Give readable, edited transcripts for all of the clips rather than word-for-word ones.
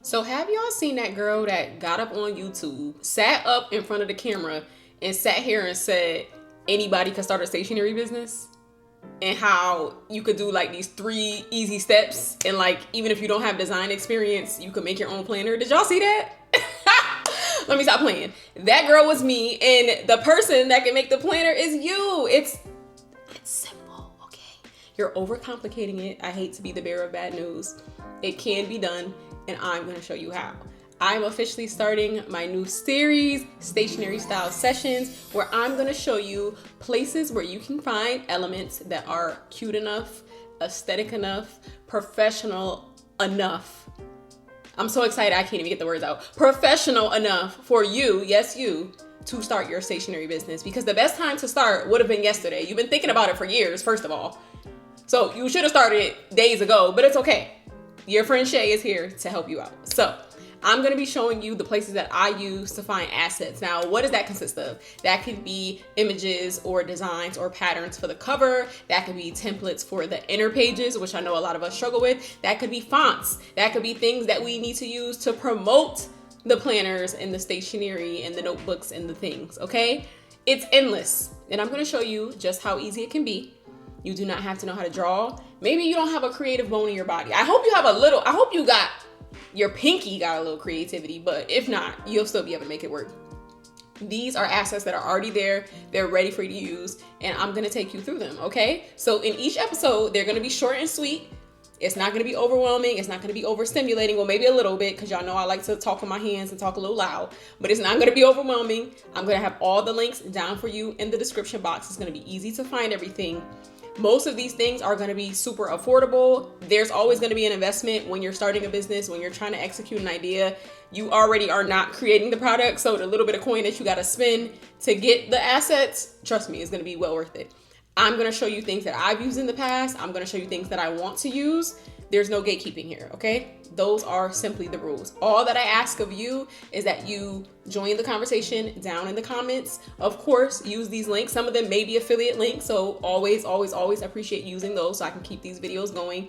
So have y'all seen that girl that got up on YouTube, sat up in front of the camera, and sat here and said anybody can start a stationery business? And how you could do like these 3 easy steps, and like even if you don't have design experience, you could make your own planner. Did y'all see that? Let me stop playing. That girl was me, and the person that can make the planner is you. It's simple, okay? You're overcomplicating it. I hate to be the bearer of bad news. It can be done, and I'm going to show you how. I'm officially starting my new series, Stationery Style Sessions, where I'm going to show you places where you can find elements that are cute enough, aesthetic enough, professional enough. I'm so excited I can't even get the words out. Professional enough for you, yes you, to start your stationery business. Because the best time to start would have been yesterday. You've been thinking about it for years, first of all. So you should have started it days ago, but it's okay. Your friend Shay is here to help you out. So I'm going to be showing you the places that I use to find assets. Now, what does that consist of? That could be images or designs or patterns for the cover. That could be templates for the inner pages, which I know a lot of us struggle with. That could be fonts. That could be things that we need to use to promote the planners and the stationery and the notebooks and the things, okay? It's endless. And I'm going to show you just how easy it can be. You do not have to know how to draw. Maybe you don't have a creative bone in your body. I hope you got your pinky got a little creativity, but if not, you'll still be able to make it work. These are assets that are already there. They're ready for you to use, and I'm going to take you through them, okay? So in each episode, they're going to be short and sweet. It's not going to be overwhelming. It's not going to be overstimulating. Well, maybe a little bit, because y'all know I like to talk with my hands and talk a little loud, but it's not going to be overwhelming. I'm going to have all the links down for you in the description box. It's going to be easy to find everything. Most of these things are going to be super affordable. There's always going to be an investment when you're starting a business, when you're trying to execute an idea. You already are not creating the product, so the little bit of coin that you got to spend to get the assets, trust me, is going to be well worth it. I'm going to show you things that I've used in the past. I'm going to show you things that I want to use. There's no gatekeeping here, okay? Those are simply the rules. All that I ask of you is that you join the conversation down in the comments. Of course, use these links. Some of them may be affiliate links, so always appreciate using those so I can keep these videos going.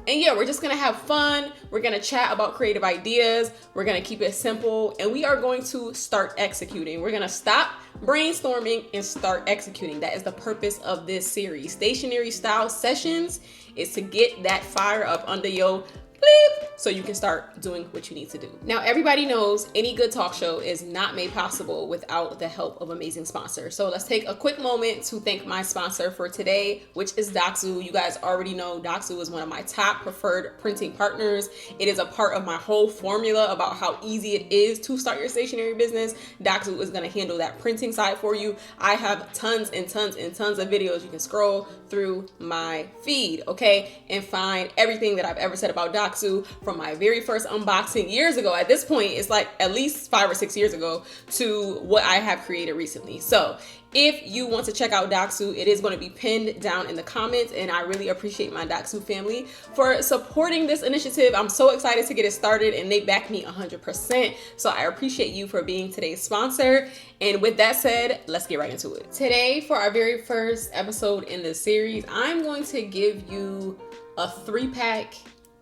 And yeah, we're just gonna have fun. We're gonna chat about creative ideas. We're gonna keep it simple, and we are going to start executing. We're gonna stop brainstorming and start executing. That is the purpose of this series. Stationery Style Sessions is to get that fire up under your bleep, so you can start doing what you need to do. Now, everybody knows any good talk show is not made possible without the help of amazing sponsors. So let's take a quick moment to thank my sponsor for today, which is Doxu. You guys already know Doxu is one of my top preferred printing partners. It is a part of my whole formula about how easy it is to start your stationery business. Doxu is going to handle that printing side for you. I have tons and tons and tons of videos. You can scroll through my feed, okay, and find everything that I've ever said about Doxu from my very first unboxing years ago. At this point, it's like at least 5 or 6 years ago to what I have created recently. So if you want to check out Doxu, it is going to be pinned down in the comments, and I really appreciate my Doxu family for supporting this initiative. I'm so excited to get it started, and they back me 100%. So I appreciate you for being today's sponsor. And with that said, let's get right into it. Today, for our very first episode in this series, I'm going to give you a 3-pack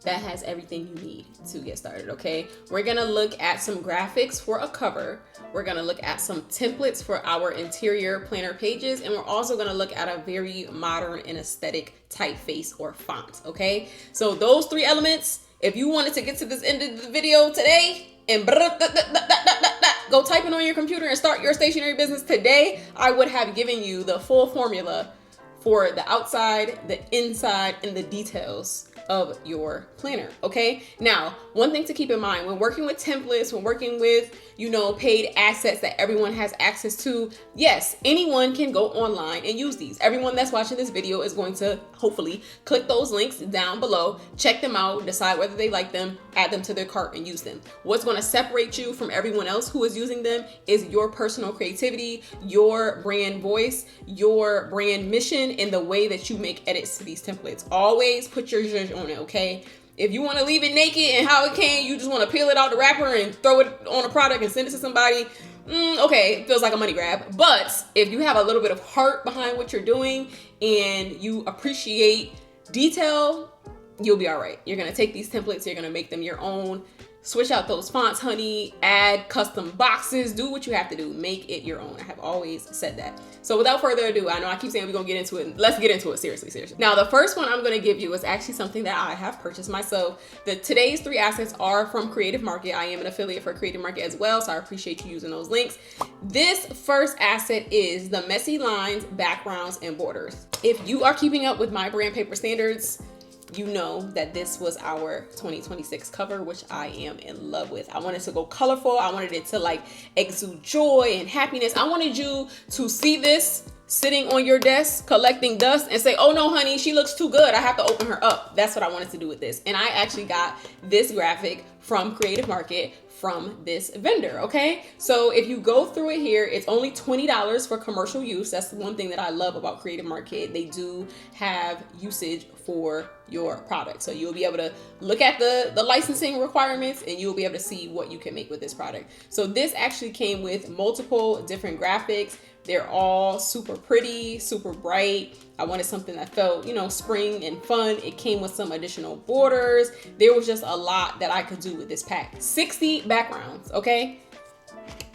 that has everything you need to get started, okay? We're gonna look at some graphics for a cover. We're gonna look at some templates for our interior planner pages, and we're also gonna look at a very modern and aesthetic typeface or font, okay? So those 3 elements, if you wanted to get to this end of the video today and go typing on your computer and start your stationery business today, I would have given you the full formula for the outside, the inside, and the details of your planner, okay? Now, one thing to keep in mind when working with templates, when working with, paid assets that everyone has access to, yes, anyone can go online and use these. Everyone that's watching this video is going to hopefully click those links down below, check them out, decide whether they like them, add them to their cart and use them. What's going to separate you from everyone else who is using them is your personal creativity, your brand voice, your brand mission, and the way that you make edits to these templates. Always put your zhuzh on it, okay? If you want to leave it naked and how it came, you just want to peel it out the wrapper and throw it on a product and send it to somebody, okay, it feels like a money grab. But if you have a little bit of heart behind what you're doing and you appreciate detail, you'll be all right. You're going to take these templates, you're going to make them your own, Switch out those fonts, honey. Add custom boxes. Do what you have to do. Make it your own. I have always said that. So without further ado, I know I keep saying we're going to get into it. Let's get into it. Seriously. Now, the first one I'm going to give you is actually something that I have purchased myself. Today's 3 assets are from Creative Market. I am an affiliate for Creative Market as well, so I appreciate you using those links. This first asset is the messy lines, backgrounds, and borders. If you are keeping up with my brand paper standards, you know that this was our 2026 cover, which I am in love with. I wanted to go colorful. I wanted it to like exude joy and happiness. I wanted you to see this sitting on your desk collecting dust and say, oh no, honey, she looks too good. I have to open her up. That's what I wanted to do with this. And I actually got this graphic from Creative Market from this vendor, okay? So if you go through it here, it's only $20 for commercial use. That's the one thing that I love about Creative Market. They do have usage for your product. So you'll be able to look at the licensing requirements and you'll be able to see what you can make with this product. So this actually came with multiple different graphics. They're all super pretty, super bright. I wanted something that felt, spring and fun. It came with some additional borders. There was just a lot that I could do with this pack. 60 backgrounds, okay?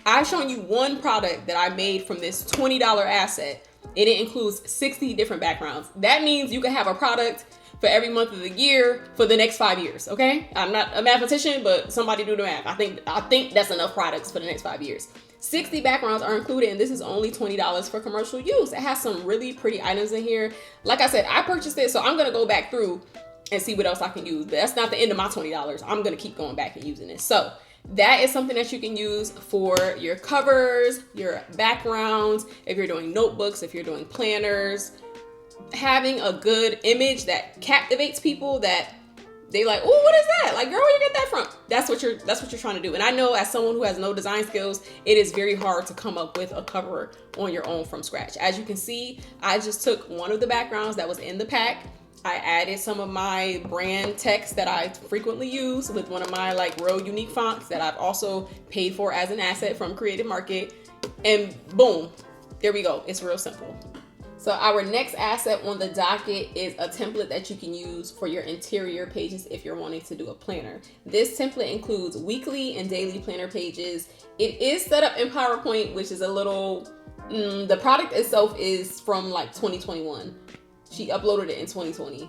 I've shown you one product that I made from this $20 asset, and it includes 60 different backgrounds. That means you can have a product for every month of the year for the next 5 years, okay? I'm not a mathematician, but somebody do the math. I think that's enough products for the next 5 years. 60 backgrounds are included, and this is only $20 for commercial use. It has some really pretty items in here. Like I said, I purchased it, so I'm gonna go back through and see what else I can use. But that's not the end of my $20. I'm gonna keep going back and using this. So that is something that you can use for your covers, your backgrounds, if you're doing notebooks, if you're doing planners. Having a good image that captivates people, that they like, oh, what is that? Like, girl, where you get that from? That's what you're trying to do. And I know as someone who has no design skills, it is very hard to come up with a cover on your own from scratch. As you can see, I just took one of the backgrounds that was in the pack. I added some of my brand text that I frequently use with one of my like real unique fonts that I've also paid for as an asset from Creative Market. And boom, there we go. It's real simple. So our next asset on the docket is a template that you can use for your interior pages if you're wanting to do a planner. This template includes weekly and daily planner pages. It is set up in PowerPoint, which is a little, the product itself is from like 2021. She uploaded it in 2020.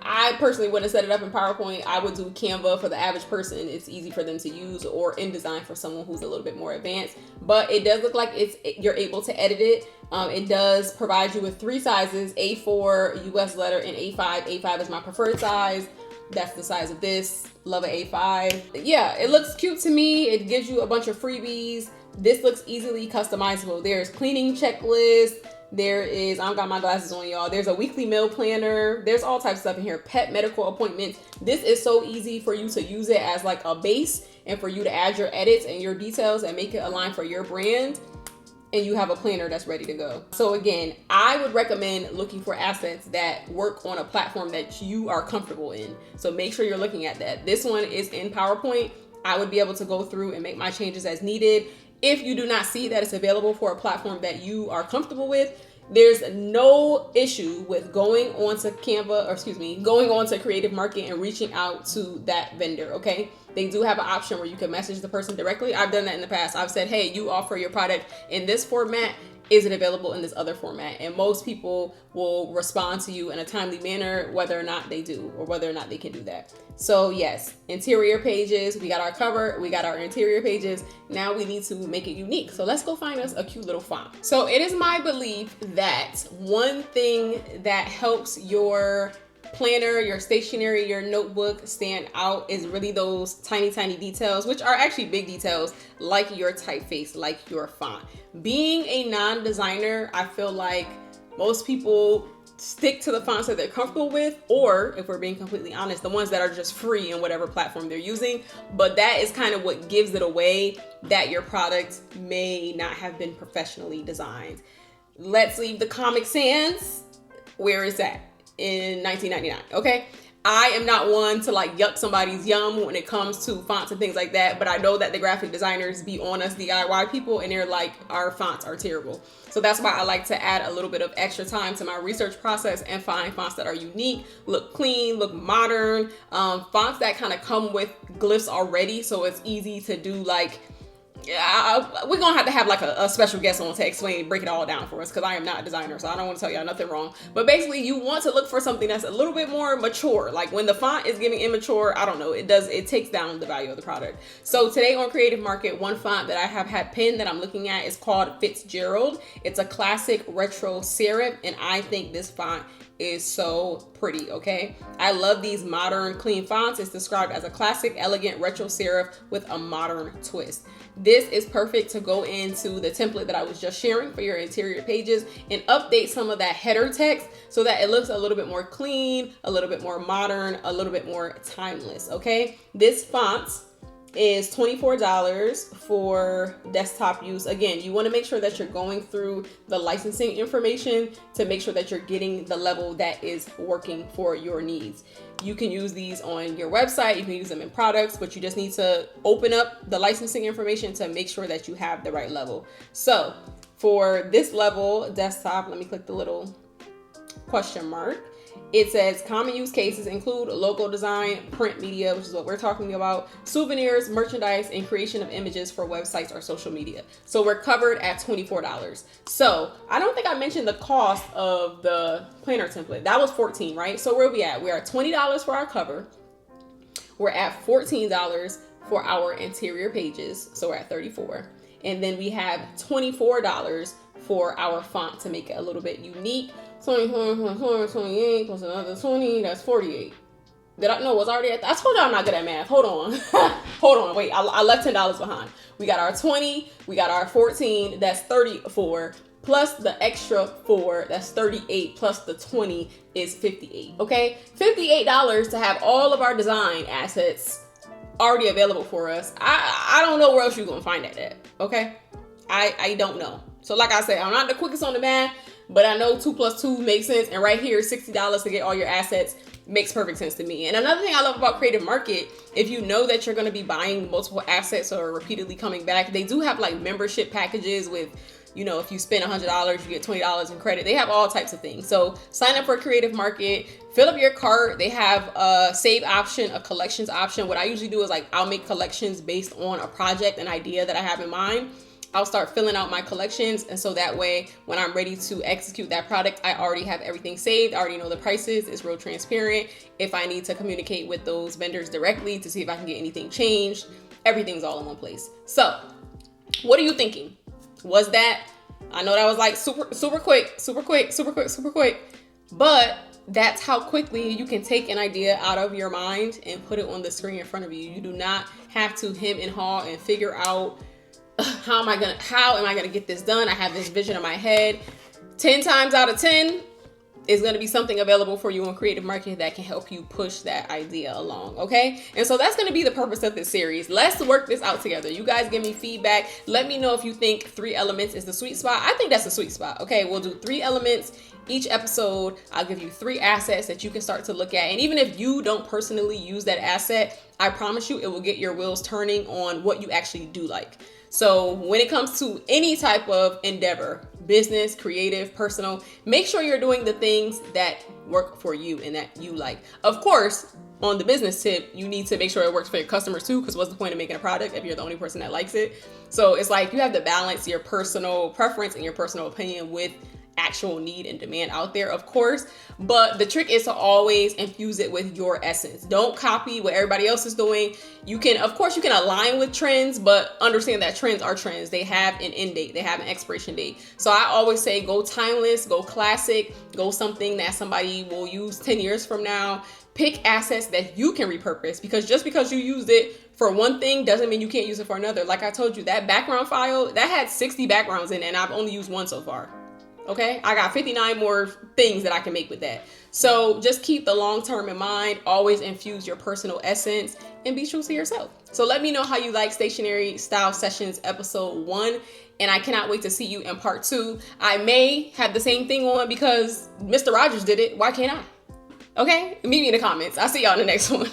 I personally wouldn't set it up in PowerPoint. I would do Canva for the average person. It's easy for them to use, or InDesign for someone who's a little bit more advanced. But it does look like you're able to edit it. It does provide you with 3 sizes, A4, US letter, and A5. A5 is my preferred size. That's the size of this. Love an A5. Yeah, it looks cute to me. It gives you a bunch of freebies. This looks easily customizable. There's cleaning checklist. There is, I don't got my glasses on, y'all. There's a weekly meal planner. There's all types of stuff in here. Pet medical appointments. This is so easy for you to use it as like a base and for you to add your edits and your details and make it align for your brand. And you have a planner that's ready to go. So again, I would recommend looking for assets that work on a platform that you are comfortable in. So make sure you're looking at that. This one is in PowerPoint. I would be able to go through and make my changes as needed. If you do not see that it's available for a platform that you are comfortable with, there's no issue with going onto going onto Creative Market and reaching out to that vendor, okay? They do have an option where you can message the person directly. I've done that in the past. I've said, hey, you offer your product in this format. Is it available in this other format? And most people will respond to you in a timely manner, whether or not they do, or whether or not they can do that. So yes, interior pages, we got our cover, we got our interior pages. Now we need to make it unique. So let's go find us a cute little font. So it is my belief that one thing that helps your planner, your stationery, your notebook stand out is really those tiny details, which are actually big details, like your typeface, like your font. Being a non-designer, I feel like most people stick to the fonts that they're comfortable with, or if we're being completely honest, the ones that are just free in whatever platform they're using. But that is kind of what gives it away that your product may not have been professionally designed. Let's leave the Comic Sans where it's at in 1999, okay? I am not one to like yuck somebody's yum when it comes to fonts and things like that, but I know that the graphic designers be on us DIY people and they're like, our fonts are terrible. So that's why I like to add a little bit of extra time to my research process and find fonts that are unique, look clean, look modern, fonts that kind of come with glyphs already, so it's easy to do. Like, we're gonna have to have like a special guest on to explain, break it all down for us, because I am not a designer, so I don't want to tell y'all nothing wrong. But basically, you want to look for something that's a little bit more mature. Like when the font is getting immature, I don't know, it takes down the value of the product. So today on Creative Market, one font that I have had pinned that I'm looking at is called Fitzgerald. It's a classic retro serif, and I think this font is so pretty. Okay, I love these modern clean fonts. It's described as a classic, elegant retro serif with a modern twist. This is perfect to go into the template that I was just sharing for your interior pages and update some of that header text so that it looks a little bit more clean, a little bit more modern, a little bit more timeless. Okay, this font is $24 for desktop use. Again, you want to make sure that you're going through the licensing information to make sure that you're getting the level that is working for your needs. You can use these on your website, you can use them in products, but you just need to open up the licensing information to make sure that you have the right level. So for this level desktop, let me click the little question mark. It says common use cases include logo design, print media, which is what we're talking about, souvenirs, merchandise, and creation of images for websites or social media. So we're covered at $24. So I don't think I mentioned the cost of the planner template. That was $14, right? So where are we at? We're at $20 for our cover. We're at $14 for our interior pages. So we're at $34. And then we have $24 for our font to make it a little bit unique. 28 plus another 20, that's 48. Did I know it was already at I told you I'm not good at math. Hold on. Hold on. Wait, I left $10 behind. We got our 20, we got our 14, that's 34, plus the extra 4, that's 38, plus the 20 is 58. Okay? $58 to have all of our design assets already available for us. I don't know where else you're gonna find that at. Okay? I don't know. So like I said, I'm not the quickest on the math, but I know 2 plus 2 makes sense. And right here, $60 to get all your assets makes perfect sense to me. And another thing I love about Creative Market, if you know that you're going to be buying multiple assets or repeatedly coming back, they do have like membership packages with, you know, if you spend $100, you get $20 in credit. They have all types of things. So sign up for Creative Market, fill up your cart. They have a save option, a collections option. What I usually do is like, I'll make collections based on a project, an idea that I have in mind. I'll start filling out my collections, and so that way when I'm ready to execute that product, I already have everything saved. I already know the prices. It's real transparent. If I need to communicate with those vendors directly to see if I can get anything changed, everything's all in one place. So what are you thinking? Was that, I know that was like super quick, but that's how quickly you can take an idea out of your mind and put it on the screen in front of you. You do not have to hem and haw and figure out how am I gonna get this done? I have this vision in my head. 10 times out of 10 is gonna be something available for you on Creative Market that can help you push that idea along, okay? And so that's gonna be the purpose of this series. Let's work this out together. You guys give me feedback. Let me know if you think 3 elements is the sweet spot. I think that's the sweet spot, okay? We'll do 3 elements each episode. I'll give you 3 assets that you can start to look at. And even if you don't personally use that asset, I promise you it will get your wheels turning on what you actually do like. So when it comes to any type of endeavor, business, creative, personal, make sure you're doing the things that work for you and that you like. Of course, on the business tip, you need to make sure it works for your customers too, because what's the point of making a product if you're the only person that likes it? So it's like you have to balance your personal preference and your personal opinion with actual need and demand out there, of course, but the trick is to always infuse it with your essence. Don't copy what everybody else is doing. You can, of course, you can align with trends, but understand that trends are trends. They have an end date, they have an expiration date. So I always say go timeless, go classic, go something that somebody will use 10 years from now. Pick assets that you can repurpose, because just because you used it for one thing doesn't mean you can't use it for another. Like I told you, that background file, that had 60 backgrounds in it, and I've only used 1 so far. Okay, I got 59 more things that I can make with that. So just keep the long term in mind, always infuse your personal essence, and be true to yourself. So let me know how you like Stationery Style Sessions episode 1, and I cannot wait to see you in part 2. I may have the same thing on because Mr. Rogers did it. Why can't I? Okay? Meet me in the comments. I'll see y'all in the next one.